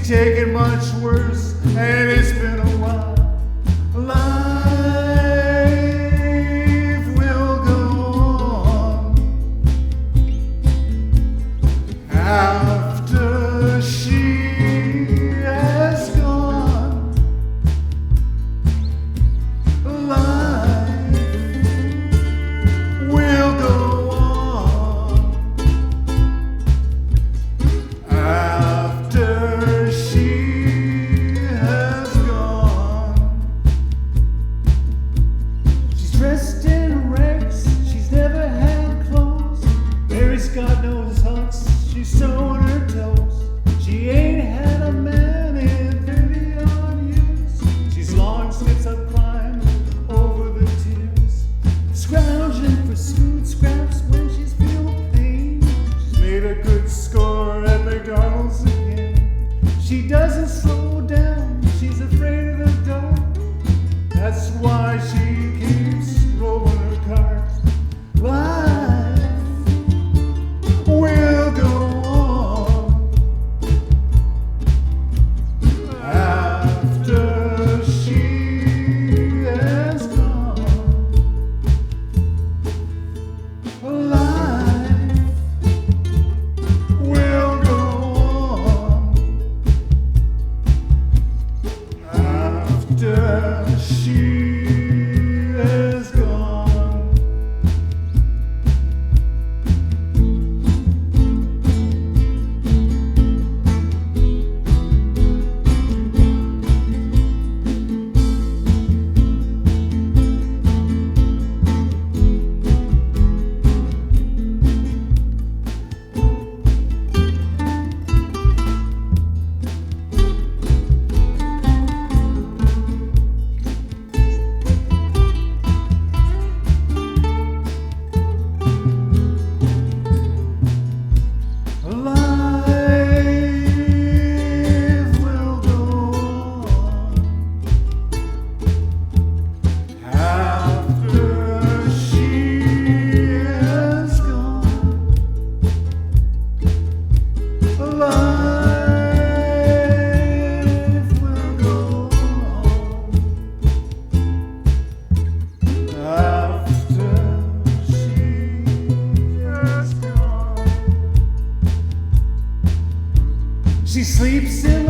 She's taken much worse, and it's been a while. Life will go on after she has gone. Life will go on after she has gone. She's dressed in rags, she's never had clothes. Mary's got no socks, she's sewing her toes. She ain't had a man in 30-odd years. She's long since I've climbed over the tears, scrounging for food scraps when she's feeling pain. She's made a good score at McDonald's again. She doesn't slow down, she's afraid of the dark. That's why she keeps rolling her cart. Life will go on after she has gone. Life will go on after she has gone. Life will go on after she has gone. Life will go on after she has gone. She sleeps in